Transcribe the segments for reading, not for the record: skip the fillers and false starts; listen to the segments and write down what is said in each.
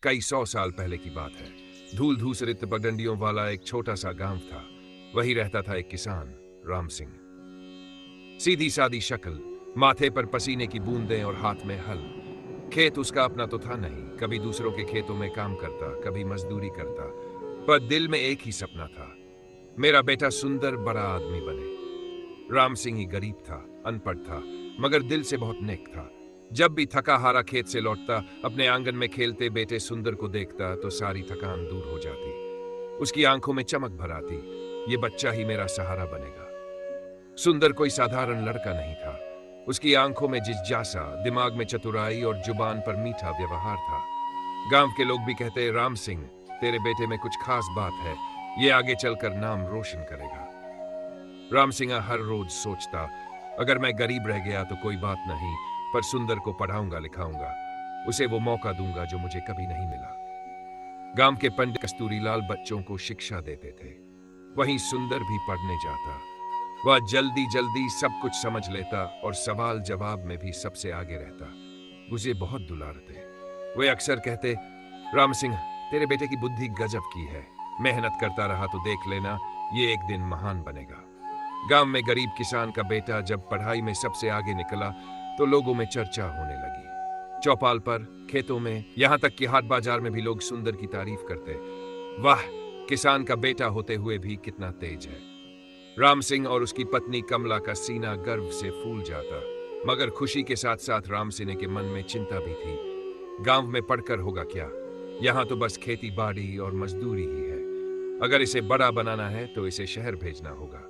कई 100 साल पहले की बात है। धूल धूसरित पगडंडियों वाला एक छोटा सा गांव था। वही रहता था एक किसान, राम सिंह। सीधी सादी शक्ल, माथे पर पसीने की बूंदें और हाथ में हल। खेत उसका अपना तो था नहीं, कभी दूसरों के खेतों में काम करता, कभी मजदूरी करता। पर दिल में एक ही सपना था, मेरा बेटा सुंदर बड़ा आदमी बने। राम सिंह ही गरीब था, अनपढ़ था, मगर दिल से बहुत नेक था। जब भी थका हारा खेत से लौटता, अपने आंगन में खेलते बेटे सुंदर को देखता तो सारी थकान दूर हो जाती। उसकी आंखों में चमक भर आती, ये बच्चा ही मेरा सहारा बनेगा। सुंदर कोई साधारण लड़का नहीं था। उसकी आंखों में जिज्ञासा, दिमाग में चतुराई और जुबान पर मीठा व्यवहार था। गांव के लोग भी कहते, राम सिंह, तेरे बेटे में कुछ खास बात है, ये आगे चलकर नाम रोशन करेगा। राम सिंह हर रोज सोचता, अगर मैं गरीब रह गया तो कोई बात नहीं, पर सुंदर को पढ़ाऊंगा लिखाऊंगा, उसे वो मौका दूंगा जो मुझे कभी नहीं मिला। गांव के पंडित कस्तूरीलाल बच्चों को शिक्षा देते थे, वहीं सुंदर भी पढ़ने जाता। वह जल्दी जल्दी सब कुछ समझ लेता और सवाल जवाब में भी सबसे आगे रहता। उसे बहुत दुलारते। वे अक्सर कहते, राम सिंह, तेरे बेटे की बुद्धि गजब की है, मेहनत करता रहा तो देख लेना, ये एक दिन महान बनेगा। गांव में गरीब किसान का बेटा जब पढ़ाई में सबसे आगे निकला तो लोगों में चर्चा होने लगी। चौपाल पर, खेतों में, यहां तक कि हाट बाजार में भी लोग सुंदर की तारीफ करते। वाह, किसान का बेटा होते हुए भी कितना तेज है। राम सिंह और उसकी पत्नी कमला का सीना गर्व से फूल जाता, मगर खुशी के साथ साथ राम सिंह के मन में चिंता भी थी। गांव में पढ़कर होगा क्या? यहाँ तो बस खेती बाड़ी और मजदूरी ही है। अगर इसे बड़ा बनाना है तो इसे शहर भेजना होगा।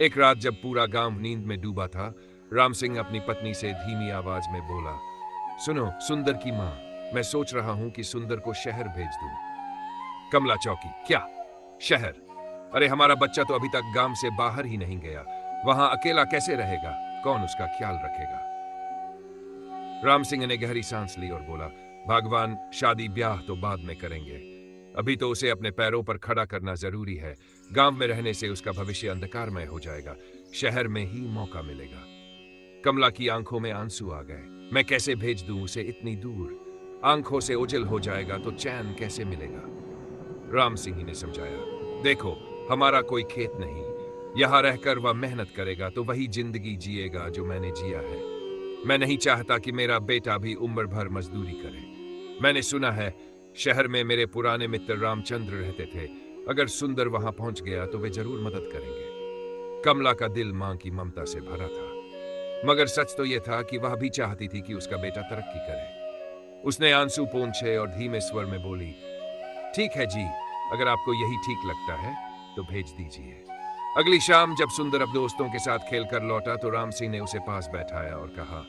एक रात जब पूरा गांव नींद में डूबा था, राम सिंह अपनी पत्नी से धीमी आवाज में बोला, सुनो सुंदर की माँ, मैं सोच रहा हूं कि सुंदर को शहर भेज दूं। कमला चौंकी, क्या शहर? अरे हमारा बच्चा तो अभी तक गांव से बाहर ही नहीं गया, वहां अकेला कैसे रहेगा? कौन उसका ख्याल रखेगा? राम सिंह ने गहरी सांस ली और बोला, भगवान, शादी ब्याह तो बाद में करेंगे, अभी तो उसे अपने पैरों पर खड़ा करना जरूरी है। गांव में रहने से उसका भविष्य अंधकारमय हो जाएगा, शहर में ही मौका मिलेगा। कमला की आंखों में आंसू आ गए। मैं कैसे भेज दूं उसे इतनी दूर? आंखों से ओझल हो जाएगा तो चैन कैसे मिलेगा? राम सिंह ने समझाया, देखो, हमारा कोई खेत नहीं, यहां रहकर वह मेहनत करेगा तो वही जिंदगी जिएगा जो मैंने जिया है। मैं नहीं चाहता कि मेरा बेटा भी उम्र भर मजदूरी करे। मैंने सुना है शहर में मेरे पुराने मित्र रामचंद्र रहते थे, अगर सुंदर वहां पहुंच गया तो वे जरूर मदद करेंगे। कमला का दिल मां की ममता से भरा था, मगर सच तो यह था कि वह भी चाहती थी कि उसका बेटा तरक्की करे। उसने आंसू पोंछे और धीमे स्वर में बोली, ठीक है जी, अगर आपको यही ठीक लगता है तो भेज दीजिए। अगली शाम जब सुंदर अब दोस्तों के साथ खेलकर लौटा तो राम सिंह ने उसे पास बैठाया और कहा,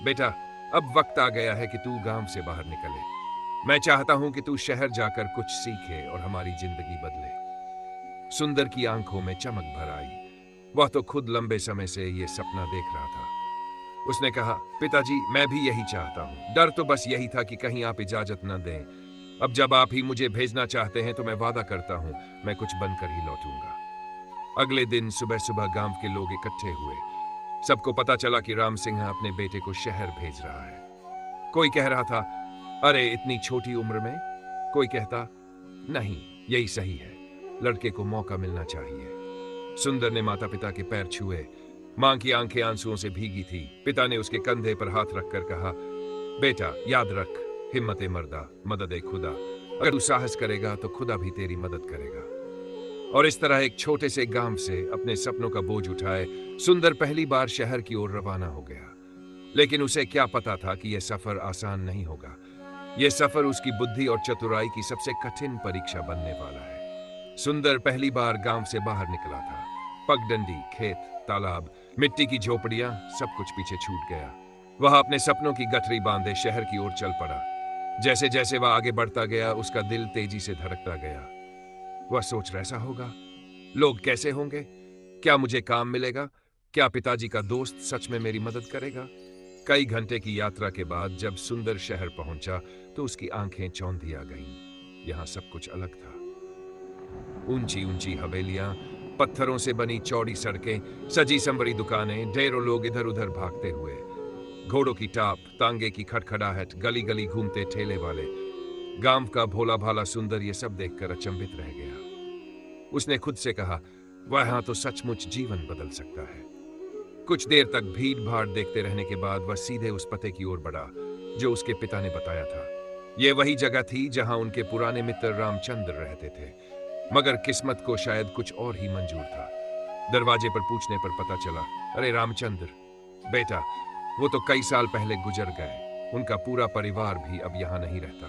बेटा, अब वक्त आ गया है कि तू गांव से बाहर निकले। मैं चाहता हूं कि तू शहर जाकर कुछ सीखे और हमारी जिंदगी बदले। सुंदर की आंखों में चमक भर आई। वह तो खुद लंबे समय से यह सपना देख रहा था। उसने कहा, पिताजी, मैं भी यही चाहता हूं। डर तो बस यही था कि कहीं आप इजाजत न दें। अब जब आप ही मुझे भेजना चाहते हैं तो मैं वादा करता हूं, मैं कुछ बनकर ही लौटूंगा। अगले दिन सुबह सुबह गांव के लोग इकट्ठे हुए। सबको पता चला कि राम सिंह अपने बेटे को शहर भेज रहा है। कोई कह रहा था, अरे इतनी छोटी उम्र में? कोई कहता, नहीं, यही सही है, लड़के को मौका मिलना चाहिए। सुंदर ने माता पिता के पैर छुए। मां की आंखें आंसुओं से भीगी थी। पिता ने उसके कंधे पर हाथ रखकर कहा, बेटा, याद रख, हिम्मत मर्दा, मदद खुदा। अगर तू साहस करेगा तो खुदा भी तेरी मदद करेगा। और इस तरह एक छोटे से गांव से अपने सपनों का बोझ उठाए सुंदर पहली बार शहर की ओर रवाना हो गया। लेकिन उसे क्या पता था कि यह सफर आसान नहीं होगा। यह सफर उसकी बुद्धि और चतुराई की सबसे कठिन परीक्षा बनने वाला है। सुंदर पहली बार गांव से बाहर निकला था। पगडंडी, खेत, तालाब, मिट्टी की झोपड़ियां, सब कुछ पीछे छूट गया। वह अपने सपनों की गठरी बांधे शहर की ओर चल पड़ा। जैसे जैसे वह आगे बढ़ता गया, उसका दिल तेजी से धड़कता गया। वह सोच रहा, ऐसा होगा, लोग कैसे होंगे, क्या मुझे काम मिलेगा, क्या पिताजी का दोस्त सच में मेरी मदद करेगा? कई घंटे की यात्रा के बाद जब सुंदर शहर पहुंचा तो उसकी आंखें चौंधिया गईं। यहां सब कुछ अलग था। ऊंची ऊंची हवेलियां, पत्थरों से बनी चौड़ी सड़कें, सजी संवरी दुकानें, ढेरों लोग इधर उधर भागते हुए। घोड़ों की टाप, तांगे की खटखड़ाहट, गली गली घूमते ठेले वाले, गांव का भोला भाला सुंदर ये सब देखकर अचंभित रह गया। उसने खुद से कहा, वहां तो सचमुच जीवन बदल सकता है। कुछ देर तक भीड़ भाड़ देखते रहने के बाद वह सीधे उस पते की ओर बढ़ा जो उसके पिता ने बताया था। ये वही जगह थी जहां उनके पुराने मित्र रामचंद्र रहते थे, मगर किस्मत को शायद कुछ और ही मंजूर था। दरवाजे पर पूछने पर पता चला, अरे रामचंद्र बेटा, वो तो कई साल पहले गुजर गए। उनका पूरा परिवार भी अब यहाँ नहीं रहता।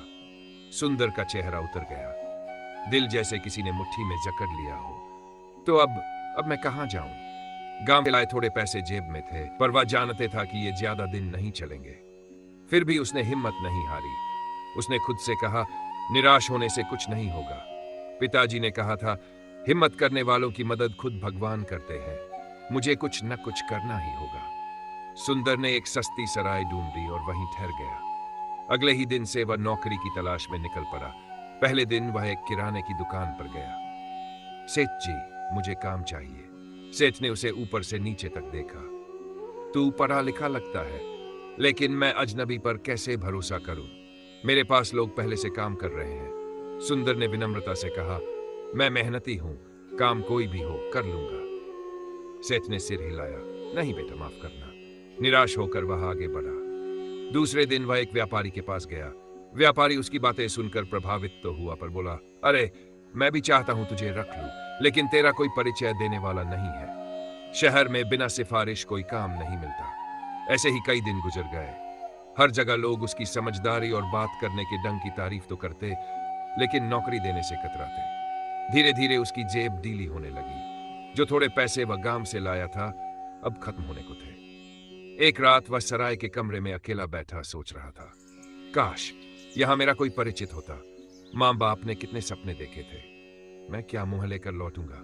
सुंदर का चेहरा उतर गया, दिल जैसे किसी ने मुट्ठी में जकड़ लिया हो। तो अब मैं कहाँ जाऊं? गांव के लाए थोड़े पैसे जेब में थे, पर वह जानते था कि ये ज्यादा दिन नहीं चलेंगे। फिर भी उसने हिम्मत नहीं हारी। उसने खुद से कहा, निराश होने से कुछ नहीं होगा। पिताजी ने कहा था, हिम्मत करने वालों की मदद खुद भगवान करते हैं। मुझे कुछ न कुछ करना ही होगा। सुंदर ने एक सस्ती सराय ढूंढी और वहीं ठहर गया। अगले ही दिन से वह नौकरी की तलाश में निकल पड़ा। पहले दिन वह एक किराने की दुकान पर गया। सेठ जी, मुझे काम चाहिए। सेठ ने उसे ऊपर से नीचे तक देखा। तू पढ़ा लिखा लगता है, लेकिन मैं अजनबी पर कैसे भरोसा करूं? मेरे पास लोग पहले से काम कर रहे हैं। सुंदर ने विनम्रता से कहा, मैं मेहनती हूं, काम कोई भी हो कर लूंगा। सेठ ने सिर हिलाया, नहीं बेटा, माफ करना। निराश होकर वह आगे बढ़ा। दूसरे दिन वह एक व्यापारी के पास गया। व्यापारी उसकी बातें सुनकर प्रभावित तो हुआ, पर बोला, अरे मैं भी चाहता हूं तुझे रख लूं, लेकिन तेरा कोई परिचय देने वाला नहीं है। शहर में बिना सिफारिश कोई काम नहीं मिलता। ऐसे ही कई दिन गुजर गए। हर जगह लोग उसकी समझदारी और बात करने के ढंग की तारीफ तो करते, लेकिन नौकरी देने से कतराते। धीरे धीरे उसकी जेब ढीली होने लगी। जो थोड़े पैसे वह गांव से लाया था, अब खत्म होने को थे। एक रात वह सराय के कमरे में अकेला बैठा सोच रहा था, काश यहां मेरा कोई परिचित होता। मां बाप ने कितने सपने देखे थे, मैं क्या मुंह लेकर लौटूंगा।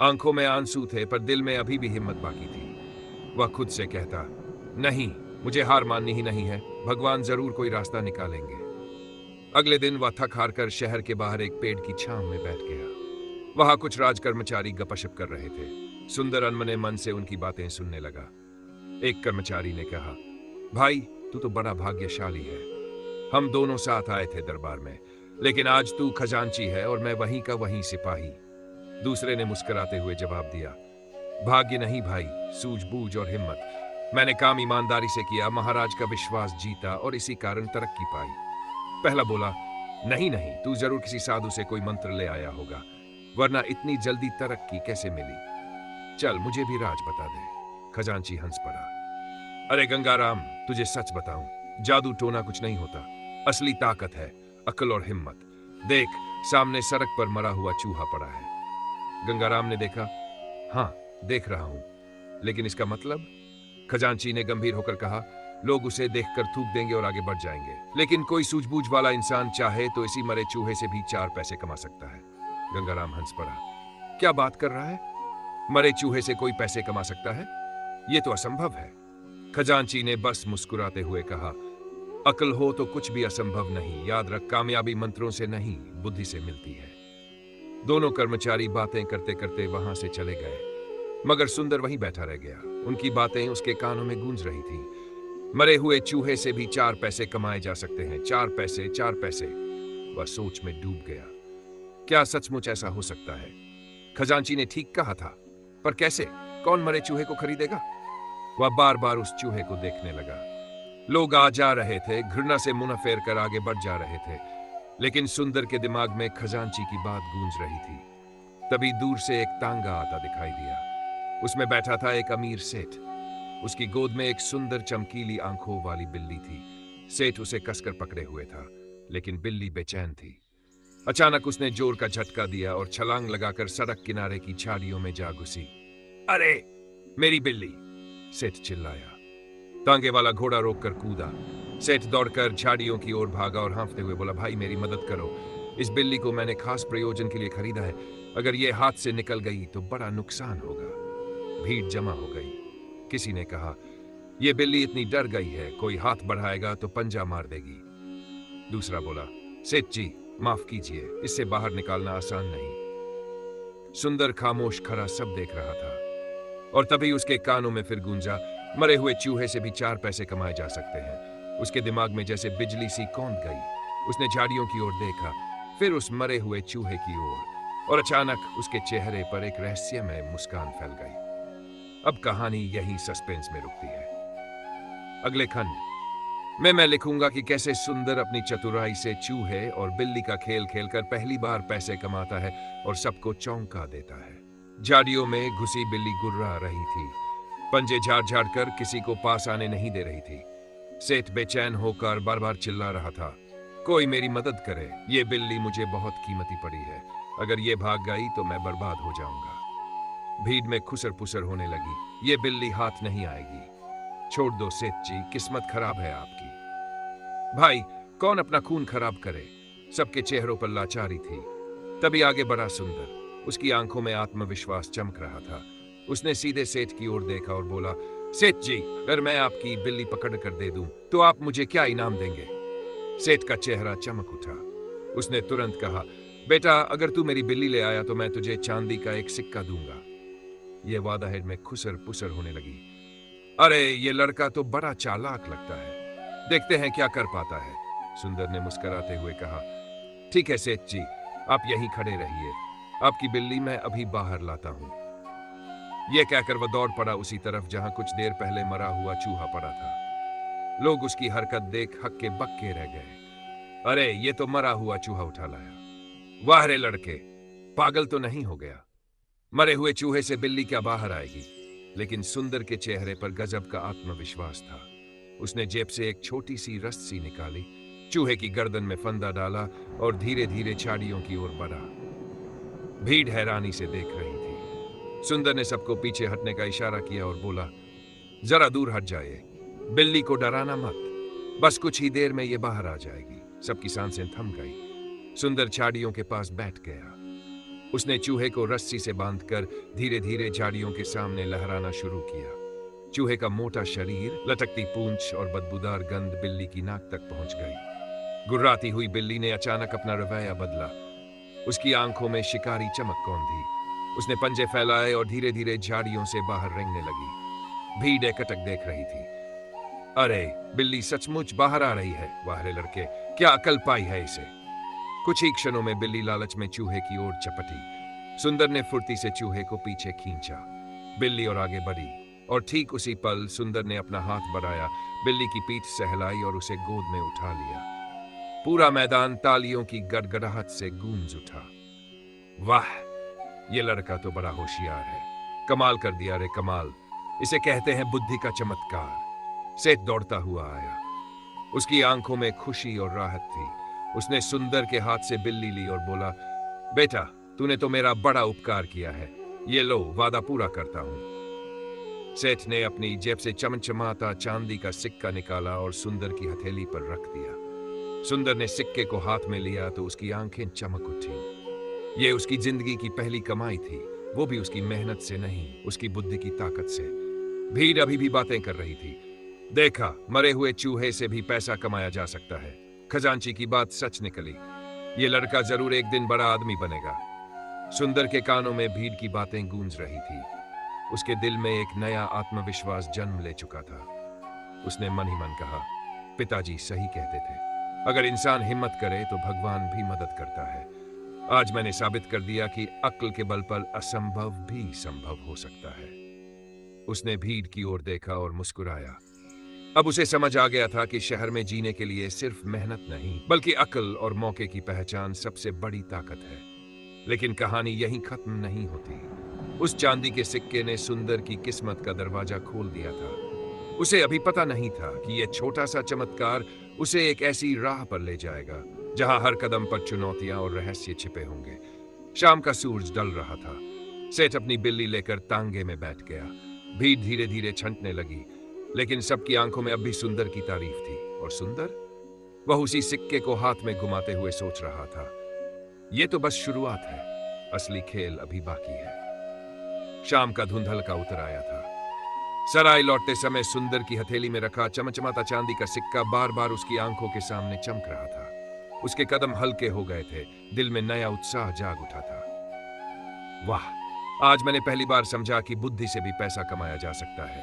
आंखों में आंसू थे, पर दिल में अभी भी हिम्मत बाकी थी। वह खुद से कहता, नहीं, मुझे हार माननी ही नहीं है। भगवान जरूर कोई रास्ता निकालेंगे। अगले दिन वह थक हार कर शहर के बाहर एक पेड़ की छांव में बैठ गया। वहां कुछ राज कर्मचारी गपशप कर रहे थे। सुंदर अनमने मन से उनकी बातें सुनने लगा। एक कर्मचारी ने कहा, भाई तू तो बड़ा भाग्यशाली है। हम दोनों साथ आए थे दरबार में, लेकिन आज तू खजांची है और मैं वहीं का वहीं सिपाही। दूसरे ने मुस्कुराते हुए जवाब दिया, भाग्य नहीं भाई, सूझबूझ और हिम्मत। मैंने काम ईमानदारी से किया, महाराज का विश्वास जीता और इसी कारण तरक्की पाई। पहला बोला, नहीं नहीं, तू जरूर किसी साधु से कोई मंत्र ले आया होगा, वरना इतनी जल्दी तरक्की कैसे मिली? चल मुझे भी राज बता दे। खजांची हंस पड़ा, अरे गंगाराम, तुझे सच बताऊं, जादू टोना कुछ नहीं होता। असली ताकत है अक्ल और हिम्मत। देख, सामने सड़क पर मरा हुआ चूहा पड़ा है। गंगाराम ने देखा, हाँ देख रहा हूं, लेकिन इसका मतलब? खजांची ने गंभीर होकर कहा, लोग उसे देखकर थूक देंगे और आगे बढ़ जाएंगे, लेकिन कोई सूझबूझ वाला इंसान चाहे तो इसी मरे चूहे से भी 4 पैसे कमा सकता है। गंगाराम हंस पड़ा, क्या बात कर रहा है? मरे चूहे से कोई पैसे कमा सकता है? यह तो असंभव है। खजांची ने बस मुस्कुराते हुए कहा, अक्ल हो तो कुछ भी असंभव नहीं। याद रख, कामयाबी मंत्रों से नहीं, बुद्धि से मिलती है। दोनों कर्मचारी बातें करते करते वहां से चले गए, मगर सुंदर वहीं बैठा रह गया। उनकी बातें उसके कानों में गूंज रही थी। मरे हुए चूहे से भी 4 पैसे कमाए जा सकते हैं। 4 पैसे, 4 पैसे। वह सोच में डूब गया। क्या सचमुच ऐसा हो सकता है? खजांची ने ठीक कहा था, पर कैसे? कौन मरे चूहे को खरीदेगा? वह बार बार उस चूहे को देखने लगा। लोग आ जा रहे थे, घृणा से मुंह फेर कर आगे बढ़ जा रहे थे, लेकिन सुंदर के दिमाग में खजांची की बात गूंज रही थी। तभी दूर से एक तांगा आता दिखाई दिया। उसमें बैठा था एक अमीर सेठ। उसकी गोद में एक सुंदर चमकीली आंखों वाली बिल्ली थी। सेठ उसे कसकर पकड़े हुए था, लेकिन बिल्ली बेचैन थी। अचानक उसने जोर का झटका दिया और छलांग लगाकर सड़क किनारे की झाड़ियों में जा घुसी। अरे मेरी बिल्ली! सेठ चिल्लाया। तांगे वाला घोड़ा रोककर कूदा। सेठ दौड़कर झाड़ियों की ओर भागा और हाँफते हुए बोला, भाई मेरी मदद करो, इस बिल्ली को मैंने खास प्रयोजन के लिए खरीदा है। अगर ये हाथ से निकल गई तो बड़ा नुकसान होगा। भीड़ जमा हो गई। किसी ने कहा, यह बिल्ली इतनी डर गई है, कोई हाथ बढ़ाएगा तो पंजा मार देगी। दूसरा बोला, सेठ जी माफ कीजिए, इससे बाहर निकालना आसान नहीं। सुंदर खामोश खड़ा सब देख रहा था, और तभी उसके कानों में फिर गूंजा, मरे हुए चूहे से भी 4 पैसे कमाए जा सकते हैं। उसके दिमाग में जैसे बिजली सी कौंध गई। उसने झाड़ियों की ओर देखा, फिर उस मरे हुए चूहे की ओर, और अचानक उसके चेहरे पर एक रहस्यमय मुस्कान फैल गई। अब कहानी यही सस्पेंस में रुकती है। अगले खंड में मैं लिखूंगा कि कैसे सुंदर अपनी चतुराई से चूहे और बिल्ली का खेल खेलकर पहली बार पैसे कमाता है और सबको चौंका देता है। झाड़ियों में घुसी बिल्ली गुर्रा रही थी, पंजे झाड़ झाड़ कर किसी को पास आने नहीं दे रही थी। सेठ बेचैन होकर बार बार चिल्ला रहा था, कोई मेरी मदद करे, ये बिल्ली मुझे बहुत कीमती पड़ी है, अगर ये भाग गई तो मैं बर्बाद हो जाऊंगा। भीड़ में खुसर पुसर होने लगी, ये बिल्ली हाथ नहीं आएगी, छोड़ दो सेठ जी, किस्मत खराब है आपकी। भाई, कौन अपना खून खराब करे? सबके चेहरों पर लाचारी थी। तभी आगे बढ़ा सुंदर, उसकी आंखों में आत्मविश्वास चमक रहा था। उसने सीधे सेठ की ओर देखा और बोला, सेठ जी, अगर मैं आपकी बिल्ली पकड़ कर दे दूं तो आप मुझे क्या इनाम देंगे? सेठ का चेहरा चमक उठा। उसने तुरंत कहा, बेटा, अगर तू मेरी बिल्ली ले आया तो मैं तुझे चांदी का एक सिक्का दूंगा। यह वादा हेड में खुसर पुसर होने लगी। अरे, ये लड़का तो बड़ा चालाक लगता है, देखते हैं क्या कर पाता है। सुंदर ने मुस्कुराते हुए कहा, ठीक है सेठ जी, आप यहीं खड़े रहिए, आपकी बिल्ली मैं अभी बाहर लाता हूं। यह कहकर वह दौड़ पड़ा उसी तरफ जहां कुछ देर पहले मरा हुआ चूहा पड़ा था। लोग उसकी हरकत देख हक्के बक्के रह गए। अरे, ये तो मरा हुआ चूहा उठा लाया। वाह रे लड़के, पागल तो नहीं हो गया? मरे हुए चूहे से बिल्ली क्या बाहर आएगी? लेकिन सुंदर के चेहरे पर गजब का आत्मविश्वास था। उसने जेब से एक छोटी सी रस्सी निकाली, चूहे की गर्दन में फंदा डाला और धीरे धीरे झाड़ियों की ओर बढ़ा। भीड़ हैरानी से देख रही थी। सुंदर ने सबको पीछे हटने का इशारा किया और बोला, जरा दूर हट जाइए, बिल्ली को डराना मत, बस कुछ ही देर में ये बाहर आ जाएगी। सबकी सांसें थम गई। सुंदर झाड़ियों के पास बैठ गया। उसने चूहे को रस्सी से बांधकर धीरे धीरे झाड़ियों के सामने लहराना शुरू किया। चूहे का मोटा शरीर, लटकती पूंछ और बदबूदार गंध बिल्ली की नाक तक पहुंच गई। गुर्राती हुई बिल्ली ने अचानक अपना रवैया बदला। उसकी आंखों में शिकारी चमक कौंधी। उसने पंजे फैलाए और धीरे धीरे झाड़ियों से बाहर रेंगने लगी। भीड़ एकटक देख रही थी। अरे, बिल्ली सचमुच बाहर आ रही है। वाह रे लड़के, क्या अकल पाई है इसे। कुछ ही क्षणों में बिल्ली लालच में चूहे की ओर चपटी। सुंदर ने फुर्ती से चूहे को पीछे खींचा। बिल्ली और आगे बढ़ी और ठीक उसी पल सुंदर ने अपना हाथ बढ़ाया, बिल्ली की पीठ सहलाई और उसे गोद में उठा लिया। पूरा मैदान तालियों की गड़गड़ाहट से गूंज उठा। वाह, ये लड़का तो बड़ा होशियार है, कमाल कर दिया रे कमाल, इसे कहते हैं बुद्धि का चमत्कार। सेठ दौड़ता हुआ आया। उसकी आंखों में खुशी और राहत थी। उसने सुंदर के हाथ से बिल्ली ली और बोला, बेटा, तूने तो मेरा बड़ा उपकार किया है, ये लो, वादा पूरा करता हूं। सेठ ने अपनी जेब से चमचमाता चांदी का सिक्का निकाला और सुंदर की हथेली पर रख दिया। सुंदर ने सिक्के को हाथ में लिया तो उसकी आंखें चमक उठी। ये उसकी जिंदगी की पहली कमाई थी, वो भी उसकी मेहनत से नहीं, उसकी बुद्धि की ताकत से। भीड़ अभी भी बातें कर रही थी। देखा, मरे हुए चूहे से भी पैसा कमाया जा सकता है। खजांची की बात सच निकली। ये लड़का जरूर एक दिन बड़ा आदमी बनेगा। सुंदर के कानों में भीड़ की बातें गूंज रही थी। उसके दिल में एक नया आत्मविश्वास जन्म ले चुका था। उसने मन ही मन कहा, पिताजी सही कहते थे, अगर इंसान हिम्मत करे तो भगवान भी मदद करता है। आज मैंने साबित कर दिया कि अक्ल के बल पर असंभव भी संभव हो सकता है। उसने भीड़ की ओर देखा और मुस्कुराया। अब उसे समझ आ गया था कि शहर में जीने के लिए सिर्फ मेहनत नहीं, बल्कि अक्ल और मौके की पहचान सबसे बड़ी ताकत है। लेकिन कहानी यहीं खत्म नहीं होती। उस चांदी के सिक्के ने सुंदर की किस्मत का दरवाजा खोल दिया था। उसे अभी पता नहीं था कि यह छोटा सा चमत्कार उसे एक ऐसी राह पर ले जाएगा जहां हर कदम पर चुनौतियां और रहस्य छिपे होंगे। शाम का सूरज ढल रहा था। सेठ अपनी बिल्ली लेकर तांगे में बैठ गया। भीड़ धीरे धीरे छंटने लगी, लेकिन सबकी आंखों में अब भी सुंदर की तारीफ थी। और सुंदर, वह उसी सिक्के को हाथ में घुमाते हुए सोच रहा था, यह तो बस शुरुआत है, असली खेल अभी बाकी है। शाम का धुंधल का उतर आया था। सराय लौटते समय सुंदर की हथेली में रखा चमचमाता चांदी का सिक्का बार बार उसकी आंखों के सामने चमक रहा था। उसके कदम हल्के हो गए थे, दिल में नया उत्साह जाग उठा था। वाह, आज मैंने पहली बार समझा कि बुद्धि से भी पैसा कमाया जा सकता है।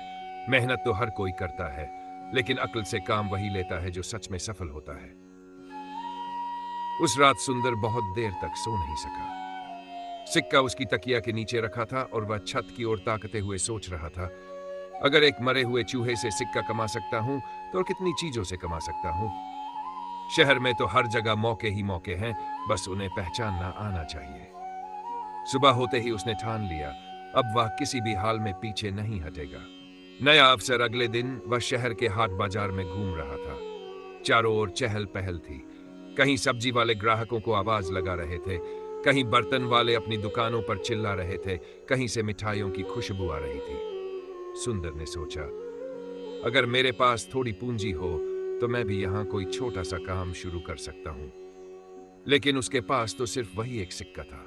मेहनत तो हर कोई करता है, लेकिन अक्ल से काम वही लेता है जो सच में सफल होता है। उस रात सुंदर बहुत देर तक सो नहीं सका। सिक्का उसकी तकिया के नीचे रखा था और वह छत की ओर ताकते हुए सोच रहा था, अगर एक मरे हुए चूहे से सिक्का कमा सकता हूं तो और कितनी चीजों से कमा सकता हूं। शहर में तो हर जगह मौके ही मौके हैं, बस उन्हें पहचानना आना चाहिए। सुबह होते ही उसने ठान लिया, अब वह किसी भी हाल में पीछे नहीं हटेगा। नया अवसर। अगले दिन वह शहर के हाट बाजार में घूम रहा था। चारों ओर चहल पहल थी। कहीं सब्जी वाले ग्राहकों को आवाज लगा रहे थे, कहीं बर्तन वाले अपनी दुकानों पर चिल्ला रहे थे, कहीं से मिठाइयों की खुशबू आ रही थी। सुंदर ने सोचा, अगर मेरे पास थोड़ी पूंजी हो तो मैं भी यहां कोई छोटा सा काम शुरू कर सकता हूं। लेकिन उसके पास तो सिर्फ वही एक सिक्का था।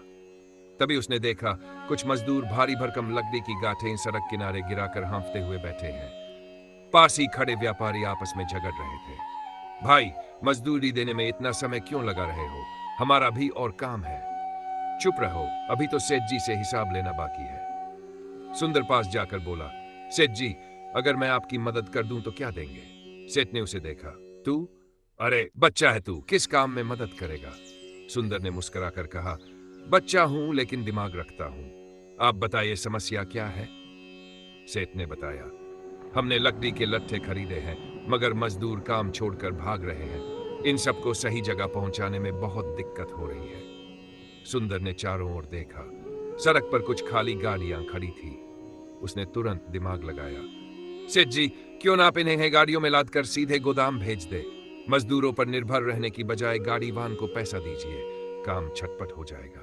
तभी उसने देखा कुछ मजदूर भारी भरकम लकड़ी की गांठें सड़क किनारे गिराकर हाँफते हुए बैठे हैं। पास ही खड़े व्यापारी आपस में झगड़ रहे थे। भाई, मजदूरी देने में इतना समय क्यों लगा रहे हो? हमारा भी और काम है। चुप रहो, अभी तो सेठ जी से हिसाब लेना बाकी है। सुंदर पास जाकर बोला, सेठ जी, अगर मैं आपकी मदद कर दूं तो क्या देंगे? सेठ ने उसे देखा, तू? अरे बच्चा है तू, किस काम में मदद करेगा? सुंदर ने मुस्कुराकर कहा, बच्चा हूं लेकिन दिमाग रखता हूं। आप बताइए समस्या क्या है? सेठ ने बताया, हमने लकड़ी के लट्ठे खरीदे हैं, मगर मजदूर काम छोड़कर भाग रहे हैं। इन सबको सही जगह पहुंचाने में बहुत दिक्कत हो रही है। सुंदर ने चारों ओर देखा। सड़क पर कुछ खाली गाड़ियां खड़ी थी। उसने तुरंत दिमाग लगाया, सेठ जी, क्यों ना आप इन्हें गाड़ियों में लादकर सीधे गोदाम भेज दे। मजदूरों पर निर्भर रहने की बजाय गाड़ीवान को पैसा दीजिए, काम झटपट हो जाएगा।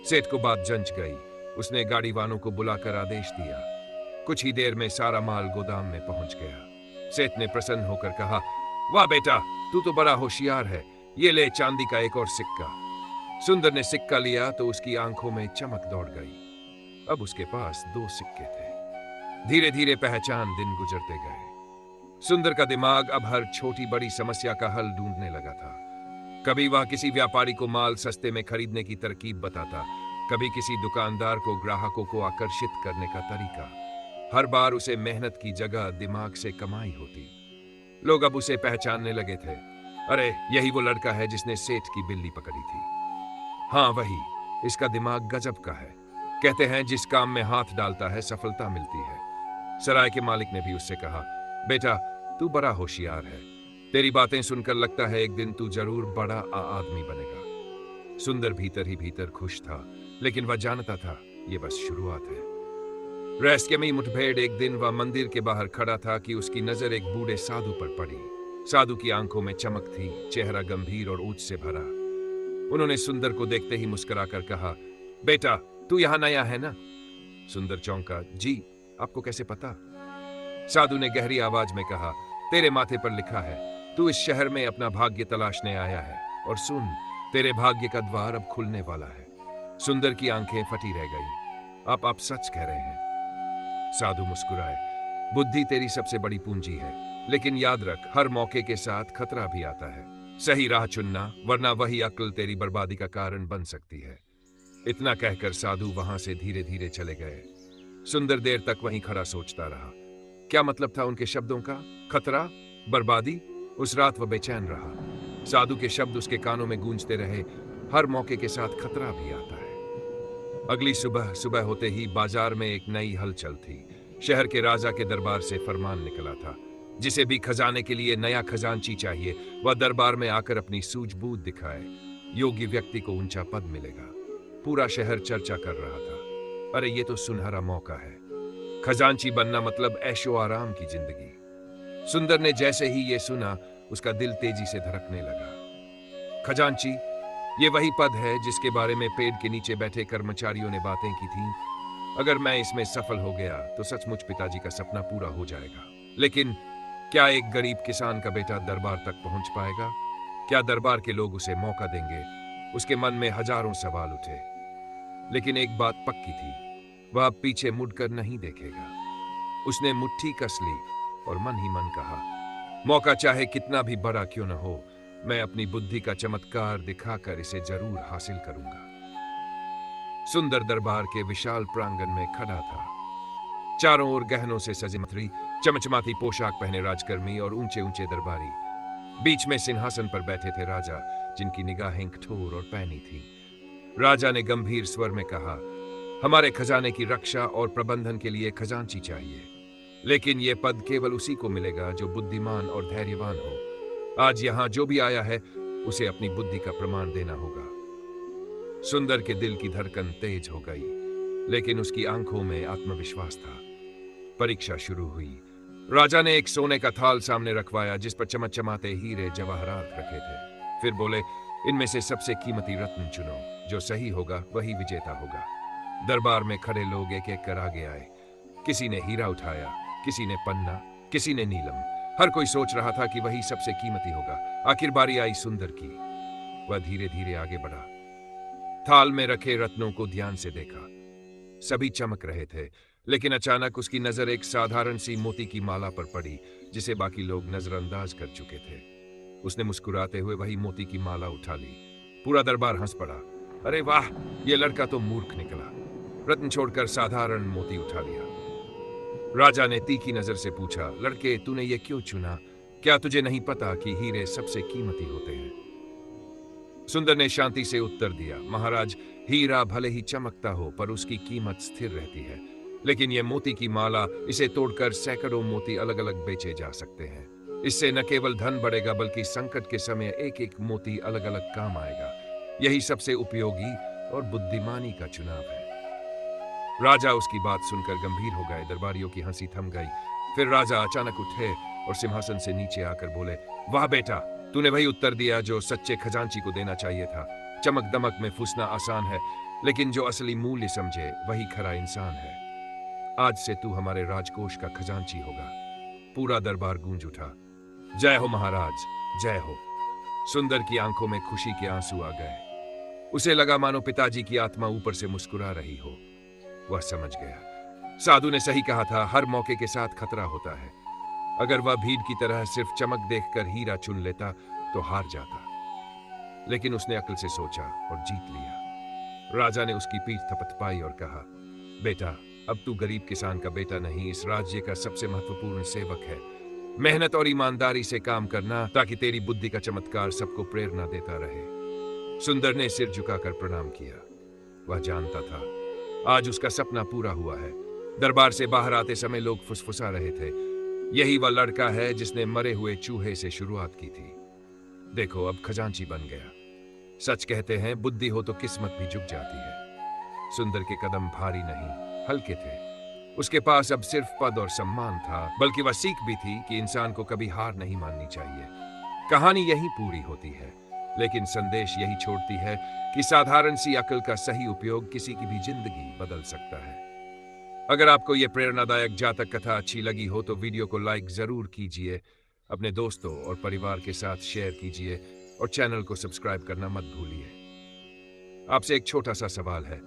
सेठ को बात जंच गई। उसने गाड़ीवानों को बुलाकर आदेश दिया। कुछ ही देर में सारा माल गोदाम में पहुंच गया। सेठ ने प्रसन्न होकर कहा, वाह बेटा, तू तो बड़ा होशियार है। ये ले चांदी का एक और सिक्का। सुंदर ने सिक्का लिया तो उसकी आंखों में चमक दौड़ गई। अब उसके पास 2 सिक्के थे। धीरे धीरे पहचान दिन गुजरते गए। सुंदर का दिमाग अब हर छोटी बड़ी समस्या का हल ढूंढने लगा था। कभी वह किसी व्यापारी को माल सस्ते में खरीदने की तरकीब बताता, कभी किसी दुकानदार को ग्राहकों को आकर्षित करने का तरीका। हर बार उसे मेहनत की जगह दिमाग से कमाई होती। लोग अब उसे पहचानने लगे थे, अरे यही वो लड़का है जिसने सेठ की बिल्ली पकड़ी थी। हाँ वही, इसका दिमाग गजब का है। कहते हैं जिस काम में हाथ डालता है सफलता मिलती है। सराय के मालिक ने भी उससे कहा, बेटा तू बड़ा होशियार है, तेरी बातें सुनकर लगता है एक दिन तू जरूर बड़ा आदमी बनेगा। सुंदर भीतर ही भीतर खुश था, लेकिन वह जानता था यह बस शुरुआत है। रहस्यमयी मुठभेड़। एक दिन वह मंदिर के बाहर खड़ा था कि उसकी नजर एक बूढ़े साधु पर पड़ी। साधु की आंखों में चमक थी, चेहरा गंभीर और ऊंच से भरा। उन्होंने सुंदर को देखते ही मुस्कुराकर कहा, बेटा तू यहां नया है ना? सुंदर चौंका, जी, आपको कैसे पता? साधु ने गहरी आवाज में कहा, तेरे माथे पर लिखा है, तू इस शहर में अपना भाग्य तलाशने आया है। और सुन, तेरे भाग्य का द्वार अब खुलने वाला है। सुंदर की आंखें फटी रह गई। आप सच कह रहे हैं। साधु मुस्कुराए, बुद्धि तेरी सबसे बड़ी पूंजी है, लेकिन याद रख, हर मौके के साथ खतरा भी आता है। सही राह चुनना, वरना वही अक्ल तेरी बर्बादी का कारण बन सकती है। इतना कहकर साधु वहां से धीरे धीरे चले गए। सुंदर देर तक वहीं खड़ा सोचता रहा। क्या मतलब था उनके शब्दों का? खतरा, बर्बादी? उस रात वह बेचैन रहा। साधु के शब्द उसके कानों में गूंजते रहे, हर मौके के साथ खतरा भी आता है। अगली सुबह सुबह होते ही बाजार में एक नई हलचल थी। शहर के राजा के दरबार से फरमान निकला था, जिसे भी खजाने के लिए नया खजांची चाहिए, वह दरबार में आकर अपनी सूझबूझ दिखाए। योग्य व्यक्ति को ऊंचा पद मिलेगा। पूरा शहर चर्चा कर रहा था, अरे ये तो सुनहरा मौका है। खजांची बनना मतलब ऐशो आराम की जिंदगी। सुंदर ने जैसे ही ये सुना, उसका दिल तेजी से धड़कने लगा। खजांची, ये वही पद है जिसके बारे में पेड़ के नीचे बैठे कर्मचारियों ने बातें की थीं। अगर मैं इसमें सफल हो गया तो सचमुच पिताजी का सपना पूरा हो जाएगा। लेकिन क्या एक गरीब किसान का बेटा दरबार तक पहुंच पाएगा? क्या दरबार के लोग उसे मौका देंगे? उसके मन में हजारों सवाल उठे। लेकिन एक बात पक्की थी, वह अब पीछे मुड़कर नहीं देखेगा। उसने मुट्ठी कस ली और मन ही मन कहा, मौका चाहे कितना भी बड़ा क्यों न हो, मैं अपनी बुद्धि का चमत्कार दिखाकर इसे जरूर हासिल करूंगा। सुंदर दरबार के विशाल प्रांगण में खड़ा था। चारों ओर गहनों से सजे मंत्री, चमचमाती पोशाक पहने राजकर्मी और ऊंचे ऊंचे दरबारी। बीच में सिंहासन पर बैठे थे राजा, जिनकी निगाहें कठोर और पैनी थी। राजा ने गंभीर स्वर में कहा, हमारे खजाने की रक्षा और प्रबंधन के लिए खजांची चाहिए, लेकिन यह पद केवल उसी को मिलेगा जो बुद्धिमान और धैर्यवान हो। आज यहां जो भी आया है उसे अपनी बुद्धि का प्रमाण देना होगा। सुंदर के दिल की धड़कन तेज हो गई, लेकिन उसकी आंखों में आत्मविश्वास था। परीक्षा शुरू हुई। राजा ने एक सोने का थाल सामने रखवाया, जिस पर चमचमाते हीरे जवाहरात रखे थे। फिर बोले, इनमें से सबसे कीमती रत्न चुनो, जो सही होगा वही विजेता होगा। दरबार में खड़े लोग एक एक कर आगे आए। किसी ने हीरा उठाया, किसी ने पन्ना, किसी ने नीलम। हर कोई सोच रहा था कि वही सबसे कीमती होगा। आखिर बारी आई सुंदर की। वह धीरे धीरे आगे बढ़ा, थाल में रखे रत्नों को ध्यान से देखा। सभी चमक रहे थे, लेकिन अचानक उसकी नजर एक साधारण सी मोती की माला पर पड़ी, जिसे बाकी लोग नजरअंदाज कर चुके थे। उसने मुस्कुराते हुए वही मोती की माला उठा ली। पूरा दरबार हंस पड़ा। अरे वाह, ये लड़का तो मूर्ख निकला, रत्न छोड़कर साधारण मोती उठा लिया। राजा ने तीखी नजर से पूछा, लड़के, तूने ये क्यों चुना? क्या तुझे नहीं पता कि हीरे सबसे कीमती होते हैं? सुंदर ने शांति से उत्तर दिया, महाराज, हीरा भले ही चमकता हो, पर उसकी कीमत स्थिर रहती है। लेकिन यह मोती की माला, इसे तोड़कर सैकड़ों मोती अलग अलग बेचे जा सकते हैं। इससे न केवल धन बढ़ेगा, बल्कि संकट के समय एक एक मोती अलग अलग काम आएगा। यही सबसे उपयोगी और बुद्धिमानी का चुनाव है। राजा उसकी बात सुनकर गंभीर हो गए। दरबारियों की हंसी थम गई। फिर राजा अचानक उठे और सिंहासन से नीचे आकर बोले, वाह बेटा, तूने वही उत्तर दिया जो सच्चे खजांची को देना चाहिए था। चमक दमक में फूसना आसान है, लेकिन जो असली मूल्य समझे वही खरा इंसान है। आज से तू हमारे राजकोष का खजांची होगा। पूरा दरबार गूंज उठा। जय हो महाराज, जय हो। सुंदर की आंखों में खुशी के आंसू आ गए। उसे लगा मानो पिताजी की आत्मा ऊपर से मुस्कुरा रही हो। वह समझ गया, साधु ने सही कहा था, हर मौके के साथ खतरा होता है। अगर वह भीड़ की तरह सिर्फ चमक देखकर हीरा चुन लेता तो हार जाता, लेकिन उसने अक्ल से सोचा और जीत लिया। राजा ने उसकी पीठ थपथपाई और कहा, बेटा, अब तू गरीब किसान का बेटा नहीं, इस राज्य का सबसे महत्वपूर्ण सेवक है। मेहनत और ईमानदारी से काम करना, ताकि तेरी बुद्धि का चमत्कार सबको प्रेरणा देता रहे। सुंदर ने सिर झुकाकर प्रणाम किया। वह जानता था, आज उसका सपना पूरा हुआ है। दरबार से बाहर आते समय लोग फुसफुसा रहे थे, यही वह लड़का है जिसने मरे हुए चूहे से शुरुआत की थी। देखो, अब खजांची बन गया। सच कहते हैं, बुद्धि हो तो किस्मत भी झुक जाती है। सुंदर के कदम भारी नहीं, हल्के थे। उसके पास अब सिर्फ पद और सम्मान था, बल्कि वह सीख भी थी कि इंसान को कभी हार नहीं माननी चाहिए। कहानी यहीं पूरी होती है, लेकिन संदेश यही छोड़ती है कि साधारण सी अकल का सही उपयोग किसी की भी जिंदगी बदल सकता है। अगर आपको यह प्रेरणादायक जातक कथा अच्छी लगी हो तो वीडियो को लाइक जरूर कीजिए, अपने दोस्तों और परिवार के साथ शेयर कीजिए और चैनल को सब्सक्राइब करना मत भूलिए। आपसे एक छोटा सा सवाल है,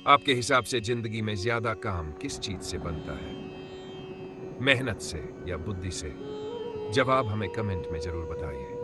आपके हिसाब से जिंदगी में ज्यादा काम किस चीज से बनता है? मेहनत से या बुद्धि से? जवाब हमें कमेंट में जरूर बताइए।